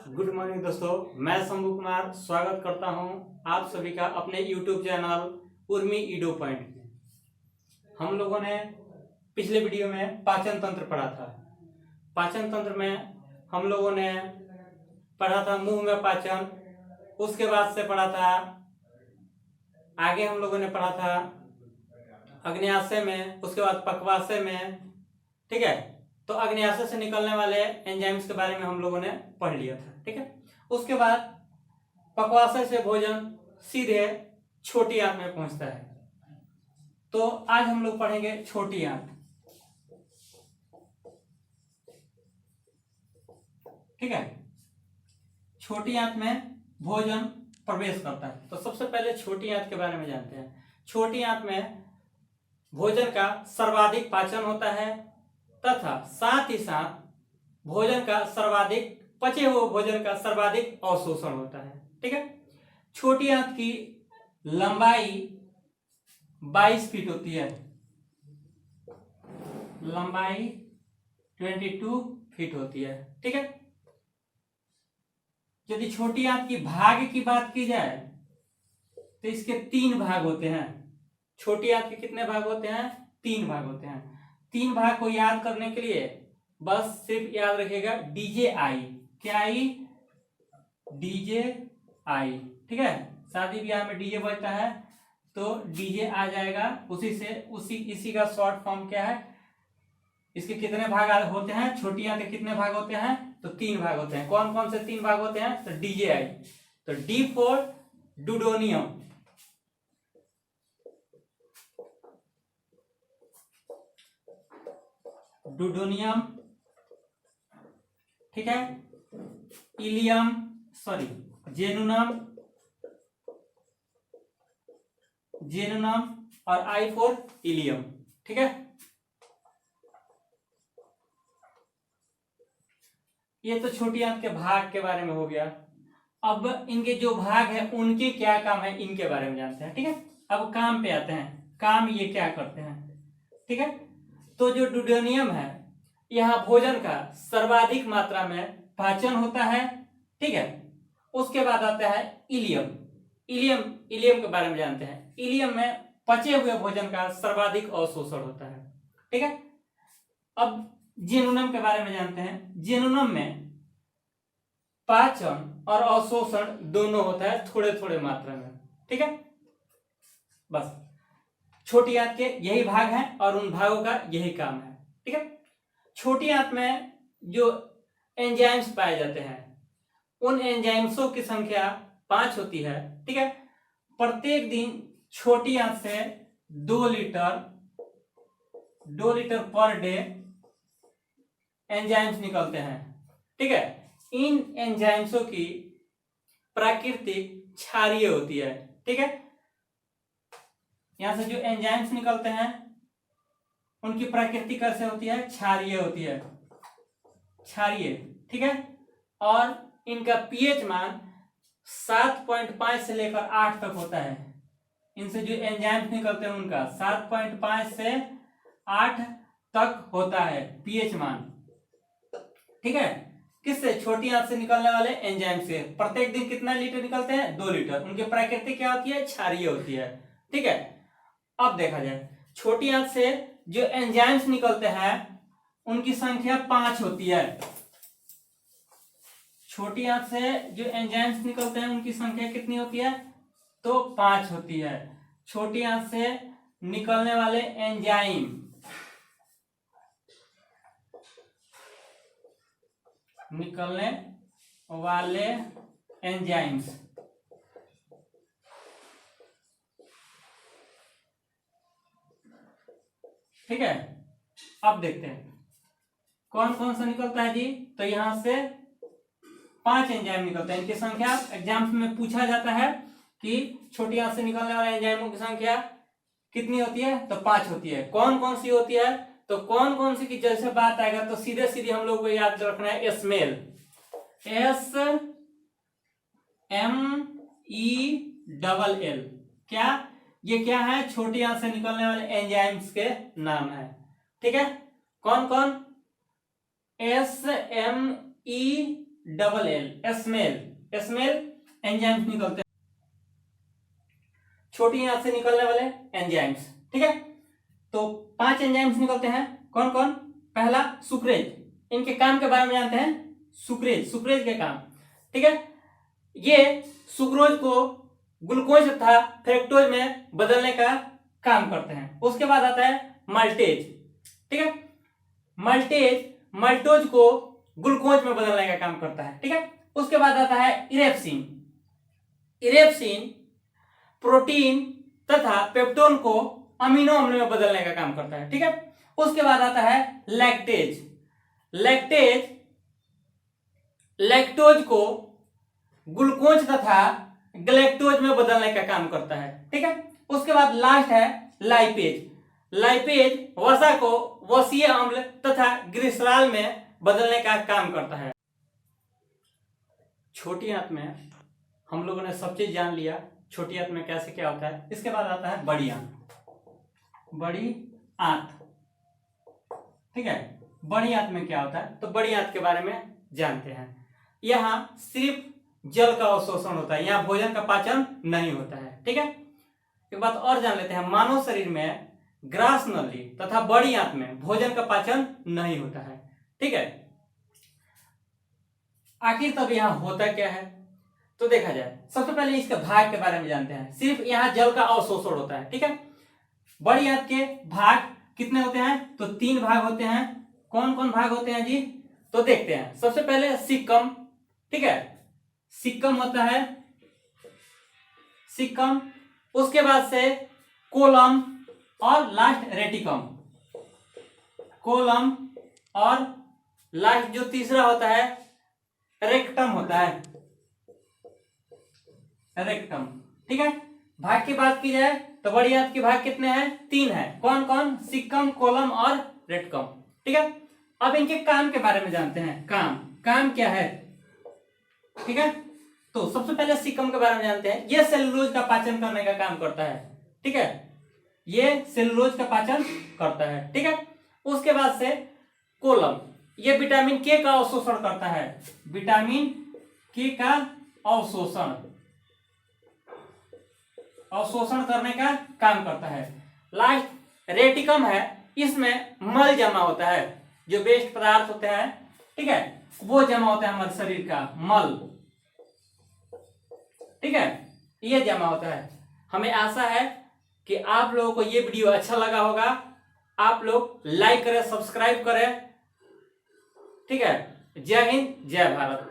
Good morning दोस्तों, मैं शंभू कुमार स्वागत करता हूं आप सभी का अपने YouTube चैनल उर्मी ईडो पॉइंट में। हम लोगों ने पिछले वीडियो में पाचन तंत्र पढ़ा था। पाचन तंत्र में हम लोगों ने पढ़ा था मुंह में पाचन, उसके बाद से पढ़ा था आगे हम लोगों ने पढ़ा था अग्न्याशय में, उसके बाद पक्वाशय में। ठीक है, तो अग्न्याशय से निकलने वाले एंजाइम्स के बारे में हम लोगों ने पढ़ लिया था। ठीक है, उसके बाद पक्वाशय से भोजन सीधे छोटी आंत में पहुंचता है। तो आज हम लोग पढ़ेंगे छोटी आंत। ठीक है, छोटी आंत में भोजन प्रवेश करता है। तो सबसे पहले छोटी आंत के बारे में जानते हैं। छोटी आंत में भोजन का सर्वाधिक पाचन होता है तथा साथ ही साथ भोजन का सर्वाधिक पचे हुए भोजन का सर्वाधिक अवशोषण होता है। ठीक है, छोटी आंत की लंबाई 22 फीट होती है। लंबाई 22 फीट होती है। ठीक है, यदि छोटी आंत की भाग की बात की जाए तो इसके 3 भाग होते हैं। छोटी आंत के कितने भाग होते हैं? 3 भाग होते हैं। 3 भाग को याद करने के लिए बस सिर्फ याद रखिएगा DJI। क्या आई? DJI। ठीक है, शादी ब्याह में डीजे बजता है तो डीजे आ जाएगा। इसी का शॉर्ट फॉर्म क्या है? इसके कितने भाग होते हैं? छोटी आंत के कितने भाग होते हैं? तो 3 भाग होते हैं। कौन कौन से 3 भाग होते हैं? तो DJI। तो D फॉर डुडोनियम। डुडोनियम, ठीक है, इलियम, जेनुनम, और I फॉर इलियम। ठीक है, ये तो छोटी आंत के भाग के बारे में हो गया। अब इनके जो भाग है उनके क्या काम है इनके बारे में जानते हैं। ठीक है, अब काम पे आते हैं। काम ये क्या करते हैं? ठीक है, तो जो डुडेनियम है, यहाँ भोजन का सर्वाधिक मात्रा में पाचन होता है। ठीक है, उसके बाद आता है इलियम। इलियम के बारे में जानते हैं। इलियम में पचे हुए भोजन का सर्वाधिक अवशोषण होता है। ठीक है, अब जेनुनम के बारे में जानते हैं। जेनुनम में पाचन और अवशोषण दोनों होता है, थोड़े थोड़े मात्रा में। ठीक है, बस छोटी आंत के यही भाग हैं और उन भागों का यही काम है। ठीक है, छोटी आंत में जो एंजाइम्स पाए जाते हैं उन एंजाइम्सों की संख्या 5 होती है। ठीक है, प्रत्येक दिन छोटी आंत से 2 लीटर पर डे एंजाइम्स निकलते हैं। ठीक है, इन एंजाइम्सों की प्राकृतिक क्षारीय होती है। ठीक है, यहां से जो एंजाइम्स निकलते हैं उनकी प्रकृति कैसे होती है? क्षारीय होती है। क्षारीय, ठीक है, और इनका पीएच मान 7.5 से लेकर 8 तक होता है। इनसे जो एंजाइम्स निकलते हैं उनका 7.5 से 8 तक होता है पीएच मान। ठीक है, किससे? छोटी आंत से निकलने वाले एंजाइम से। प्रत्येक दिन कितना लीटर निकलते हैं? 2 लीटर। उनकी प्रकृति क्या होती है? क्षारीय होती है। ठीक है, अब देखा जाए छोटी आंत से जो एंजाइम्स निकलते हैं उनकी संख्या 5 होती है। छोटी आंत से जो एंजाइम्स निकलते हैं उनकी संख्या कितनी होती है? तो 5 होती है। छोटी आंत से निकलने वाले एंजाइम्स ठीक है, अब देखते हैं कौन कौन सा निकलता है जी। तो यहां से 5 एंजाइम निकलते हैं। इनकी संख्या एग्जाम्स में पूछा जाता है कि छोटी आंत से निकलने वाले एंजाइमों की संख्या कितनी होती है? तो 5 होती है। कौन कौन सी होती है? तो कौन कौन सी की जैसे बात आएगा तो सीधे सीधे हम लोग को याद रखना है स्मेल, SMELL। क्या ये क्या है? छोटी आंत से निकलने वाले एंजाइम्स के नाम है। ठीक है, कौन कौन? SMELL double L, smell, smell enzymes निकलते हैं, छोटी आंत से निकलने वाले एंजाइम्स। ठीक है, तो 5 एंजाइम्स निकलते हैं। कौन कौन? पहला सुक्रेज, इनके काम के बारे में जानते हैं। सुक्रेज, सुक्रेज के काम। ठीक है, ये सुक्रोज को ग्लूकोज तथा फ्रक्टोज में बदलने का काम करते हैं। उसके बाद आता है माल्टेज। ठीक है, माल्टेज माल्टोज को ग्लूकोज में बदलने का काम करता है। ठीक है, उसके बाद आता है इरेप्सिन। इरेप्सिन प्रोटीन तथा पेप्टोन को अमीनो अम्ल में बदलने का काम करता है। ठीक है, उसके बाद आता है लैक्टेज। लैक्टेज लैक्टोज को ग्लूकोज तथा ग्लैक्टोज में बदलने का काम करता है। ठीक है, उसके बाद लास्ट है लाइपेज। लाइपेज वसा को वसीय अम्ल तथा ग्लिसरॉल में बदलने का काम करता है। छोटी आंत में हम लोगों ने सब चीज जान लिया, छोटी आंत में कैसे क्या होता है। इसके बाद आता है बड़ी आंत। बड़ी आंत, ठीक है, बड़ी आंत में क्या होता है, तो बड़ी आंत के बारे में जानते हैं। यहाँ सिर्फ जल का अवशोषण होता है, यहाँ भोजन का पाचन नहीं होता है। ठीक है, एक बात और जान लेते हैं, मानव शरीर में ग्रास नली तथा बड़ी आंत में भोजन का पाचन नहीं होता है। ठीक है, आखिर तब यहाँ होता क्या है, तो देखा जाए सबसे पहले इसके भाग के बारे में जानते हैं। सिर्फ यहाँ जल का अवशोषण होता है। ठीक है, बड़ी आंत के भाग कितने होते हैं, तो 3 भाग होते हैं। कौन कौन भाग होते हैं जी, तो देखते हैं। सबसे पहले सिक्कम। ठीक है, सिक्कम होता है, सिक्कम। उसके बाद से कोलम और लास्ट रेटिकम। कोलम और लास्ट जो तीसरा होता है रेक्टम होता है, रेक्टम। ठीक है, भाग की बात की जाए तो बड़ी आंत के भाग कितने हैं, 3 है। कौन कौन, सिक्कम, कोलम और रेक्टम। ठीक है, अब इनके काम के बारे में जानते हैं। काम क्या है, ठीक है, तो सबसे पहले सिक्कम के बारे में जानते हैं। ये सेलुलोज का पाचन करने का काम करता है। ठीक है, ये सेलुलोज का पाचन करता है। ठीक है, उसके बाद से कोलम, ये विटामिन के का अवशोषण करता है। विटामिन के का अवशोषण करने का काम करता है। लास्ट रेटिकम है, इसमें मल जमा होता है, जो वेस्ट पदार्थ होते हैं, ठीक है, वो जमा होता है हमारे शरीर का मल। ठीक है, ये जमा होता है। हमें आशा है कि आप लोगों को ये वीडियो अच्छा लगा होगा। आप लोग लाइक करें, सब्सक्राइब करें। ठीक है, जय हिंद, जय भारत।